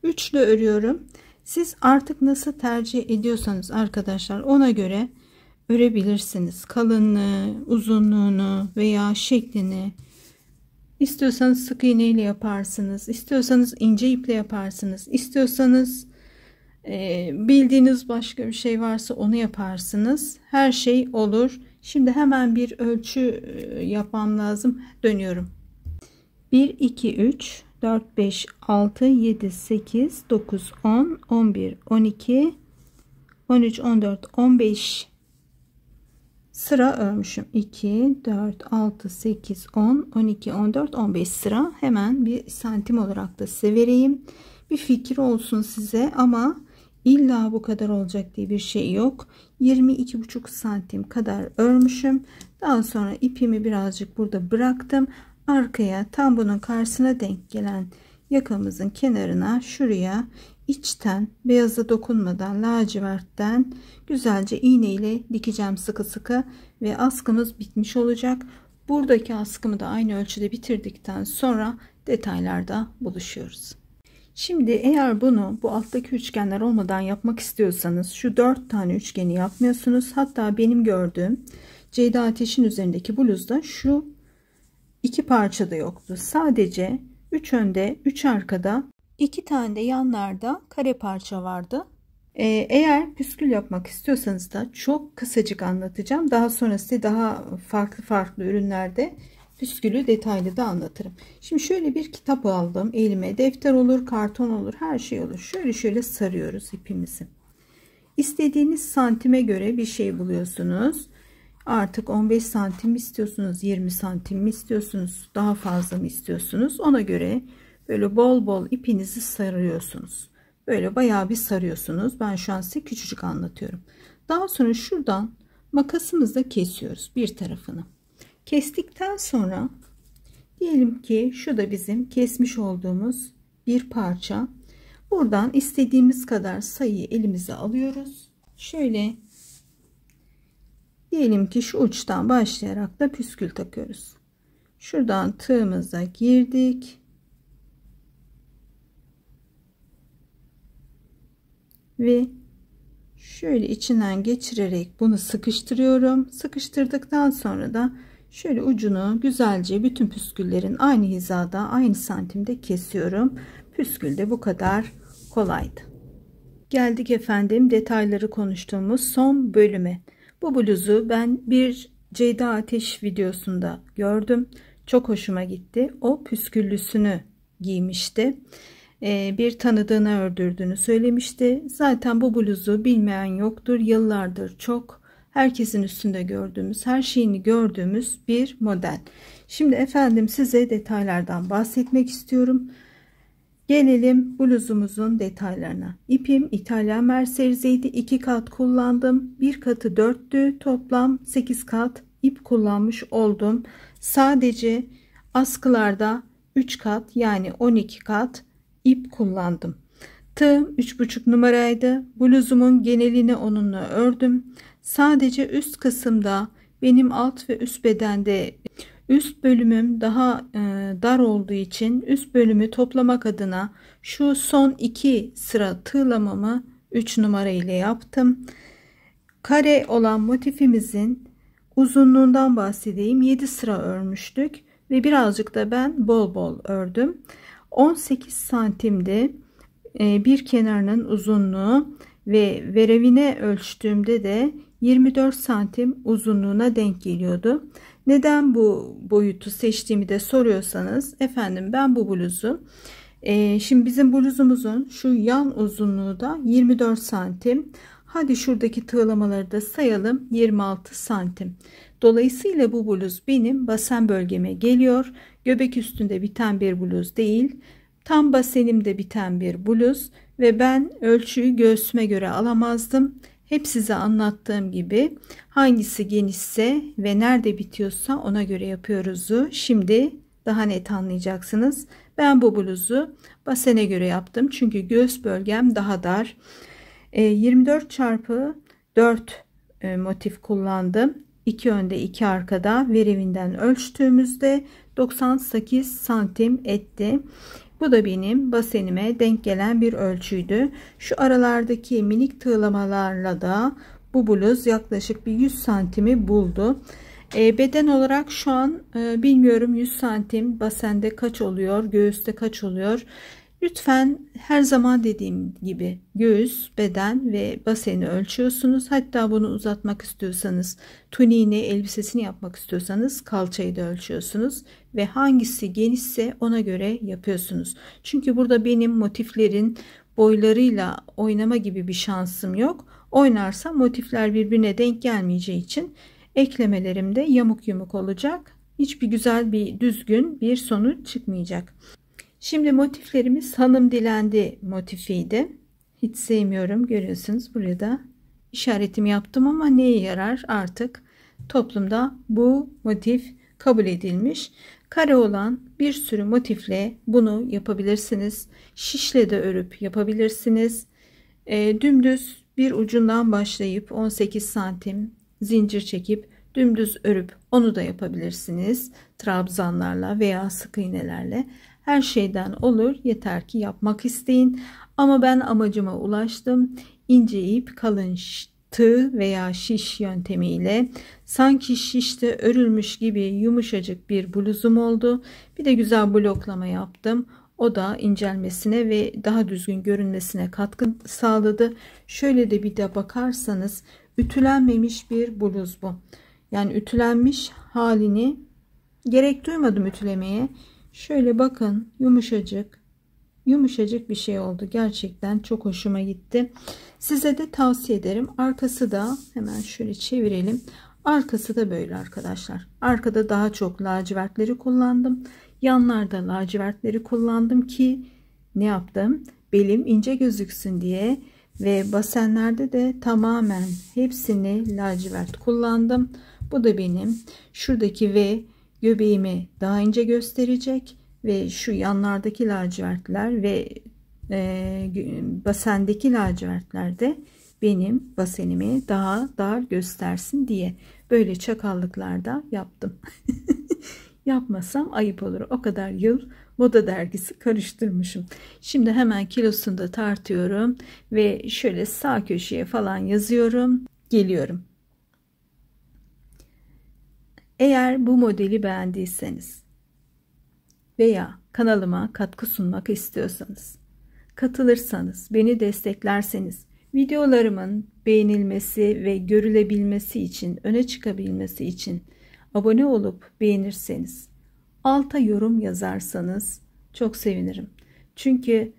üçlü örüyorum. Siz artık nasıl tercih ediyorsanız arkadaşlar ona göre örebilirsiniz. Kalınlığı, uzunluğunu veya şeklini. İstiyorsanız sık iğne ile yaparsınız. İstiyorsanız ince iple yaparsınız. İstiyorsanız bildiğiniz başka bir şey varsa onu yaparsınız. Her şey olur. Şimdi hemen bir ölçü yapmam lazım. Dönüyorum. 1 2 3 4 5 6 7 8 9 10 11 12 13 14 15 sıra örmüşüm. 2 4 6 8 10 12 14 15 sıra. Hemen bir santim olarak da size vereyim, bir fikir olsun size, ama illa bu kadar olacak diye bir şey yok. 22,5 santim kadar örmüşüm. Daha sonra ipimi birazcık burada bıraktım. Arkaya tam bunun karşısına denk gelen yakamızın kenarına, şuraya içten beyaza dokunmadan lacivertten güzelce iğne ile dikeceğim sıkı sıkı ve askımız bitmiş olacak. Buradaki askımı da aynı ölçüde bitirdikten sonra detaylarda buluşuyoruz. Şimdi eğer bunu bu alttaki üçgenler olmadan yapmak istiyorsanız şu 4 tane üçgeni yapmıyorsunuz. Hatta benim gördüğüm Ceyda Ateş'in üzerindeki bluzda şu iki parça da yoktu. Sadece 3 önde 3 arkada, 2 tane de yanlarda kare parça vardı. Eğer püskül yapmak istiyorsanız da çok kısacık anlatacağım. Daha sonra size daha farklı ürünlerde püskülü detaylı da anlatırım. Şimdi şöyle bir kitap aldım elime. Defter olur, karton olur, her şey olur. Şöyle sarıyoruz ipimizi. İstediğiniz santime göre bir şey buluyorsunuz. Artık 15 santim mi istiyorsunuz, 20 santim mi istiyorsunuz, daha fazla mı istiyorsunuz? Ona göre böyle bol bol ipinizi sarıyorsunuz. Böyle bayağı bir sarıyorsunuz. Ben şu an size küçücük anlatıyorum. Daha sonra şuradan makasımızla kesiyoruz bir tarafını. Kestikten sonra diyelim ki şu da bizim kesmiş olduğumuz bir parça. Buradan istediğimiz kadar sayıyı elimize alıyoruz. Şöyle diyelim ki şu uçtan başlayarak da püskül takıyoruz. Şuradan tığımıza girdik. Ve şöyle içinden geçirerek bunu sıkıştırıyorum. Sıkıştırdıktan sonra da şöyle ucunu güzelce bütün püsküllerin aynı hizada, aynı santimde kesiyorum. Püskül de bu kadar kolaydı. Geldik efendim detayları konuştuğumuz son bölüme. Bu bluzu ben bir Ceyda Ateş videosunda gördüm. Çok hoşuma gitti. O püsküllüsünü giymişti. Bir tanıdığına ördürdüğünü söylemişti. Zaten bu bluzu bilmeyen yoktur. Yıllardır çok herkesin üstünde gördüğümüz, her şeyini gördüğümüz bir model. Şimdi efendim size detaylardan bahsetmek istiyorum. Gelelim bluzumuzun detaylarına. İpim İtalyan mercerizeydi. 2 kat kullandım. Bir katı 4'tü. Toplam 8 kat ip kullanmış oldum. Sadece askılarda 3 kat yani 12 kat ip kullandım. Tığım 3,5 numaraydı. Bluzumun genelini onunla ördüm. Sadece üst kısımda benim alt ve üst bedende üst bölümüm daha dar olduğu için üst bölümü toplamak adına şu son 2 sıra tığlamamı 3 numara ile yaptım. Kare olan motifimizin uzunluğundan bahsedeyim. 7 sıra örmüştük ve birazcık da ben bol bol ördüm. 18 santimde bir kenarının uzunluğu ve verevine ölçtüğümde de 24 santim uzunluğuna denk geliyordu. Neden bu boyutu seçtiğimi de soruyorsanız efendim ben bu bluzu şimdi bizim bluzumuzun şu yan uzunluğu da 24 santim. Hadi şuradaki tığlamaları da sayalım, 26 santim. Dolayısıyla bu bluz benim basen bölgeme geliyor. Göbek üstünde biten bir bluz değil. Tam basenimde biten bir bluz ve ben ölçüyü göğsüme göre alamazdım. Hep size anlattığım gibi hangisi genişse ve nerede bitiyorsa ona göre yapıyoruzu. Şimdi daha net anlayacaksınız. Ben bu bluzu basene göre yaptım. Çünkü göğüs bölgem daha dar. 24 çarpı 4 motif kullandım. 2 önde 2 arkada verevinden ölçtüğümüzde 98 santim etti. Bu da benim basenime denk gelen bir ölçüydü. Şu aralardaki minik tığlamalarla da bu bluz yaklaşık bir 100 santimi buldu. Beden olarak şu an bilmiyorum 100 santim basende kaç oluyor, göğüste kaç oluyor. Lütfen her zaman dediğim gibi göğüs, beden ve baseni ölçüyorsunuz. Hatta bunu uzatmak istiyorsanız, tuniğini, elbisesini yapmak istiyorsanız kalçayı da ölçüyorsunuz. Ve hangisi genişse ona göre yapıyorsunuz. Çünkü burada benim motiflerin boylarıyla oynama gibi bir şansım yok. Oynarsam motifler birbirine denk gelmeyeceği için eklemelerim de yamuk yumuk olacak. Hiçbir güzel bir düzgün bir sonuç çıkmayacak. Şimdi motiflerimiz hanım dilendi motifiydi. Hiç sevmiyorum, görüyorsunuz buraya da işaretimi yaptım ama neye yarar artık toplumda bu motif kabul edilmiş. Kare olan bir sürü motifle bunu yapabilirsiniz. Şişle de örüp yapabilirsiniz. Dümdüz bir ucundan başlayıp 18 santim zincir çekip dümdüz örüp onu da yapabilirsiniz. Trabzanlarla veya sık iğnelerle. Her şeyden olur, yeter ki yapmak isteyin. Ama ben amacıma ulaştım. İnce ip, kalın tığ veya şiş yöntemiyle sanki şişte örülmüş gibi yumuşacık bir bluzum oldu. Bir de güzel bloklama yaptım. O da incelmesine ve daha düzgün görünmesine katkı sağladı. Şöyle de bir de bakarsanız ütülenmemiş bir bluz bu. Yani ütülenmiş halini gerek duymadım ütülemeye. Şöyle bakın, yumuşacık bir şey oldu. Gerçekten çok hoşuma gitti. Size de tavsiye ederim. Arkası da hemen şöyle çevirelim. Arkası da böyle arkadaşlar. Arkada daha çok lacivertleri kullandım. Yanlarda lacivertleri kullandım ki ne yaptım? Belim ince gözüksün diye ve basenlerde de tamamen hepsini lacivert kullandım. Bu da benim şuradaki V göbeğimi daha ince gösterecek ve şu yanlardaki lacivertler ve basendeki lacivertler de benim basenimi daha dar göstersin diye böyle çakallıklarda yaptım. Yapmasam ayıp olur. O kadar yıl moda dergisi karıştırmışım. Şimdi hemen kilosunu da tartıyorum ve şöyle sağ köşeye falan yazıyorum. Geliyorum. Eğer bu modeli beğendiyseniz veya kanalıma katkı sunmak istiyorsanız, katılırsanız, beni desteklerseniz, videolarımın beğenilmesi ve görülebilmesi için, öne çıkabilmesi için abone olup beğenirseniz, alta yorum yazarsanız çok sevinirim. Çünkü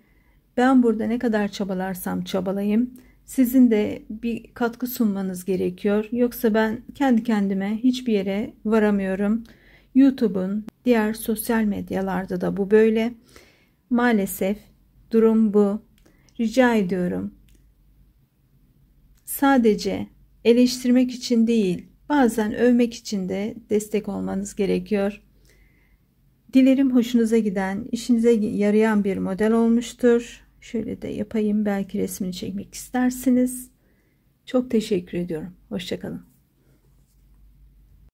ben burada ne kadar çabalarsam çabalayayım, sizin de bir katkı sunmanız gerekiyor. Yoksa ben kendi kendime hiçbir yere varamıyorum. YouTube'un, diğer sosyal medyalarda da bu böyle. Maalesef durum bu. Rica ediyorum. Sadece eleştirmek için değil, bazen övmek için de destek olmanız gerekiyor. Dilerim hoşunuza giden, işinize yarayan bir model olmuştur. Şöyle de yapayım, belki resmini çekmek istersiniz. Çok teşekkür ediyorum. Hoşça kalın.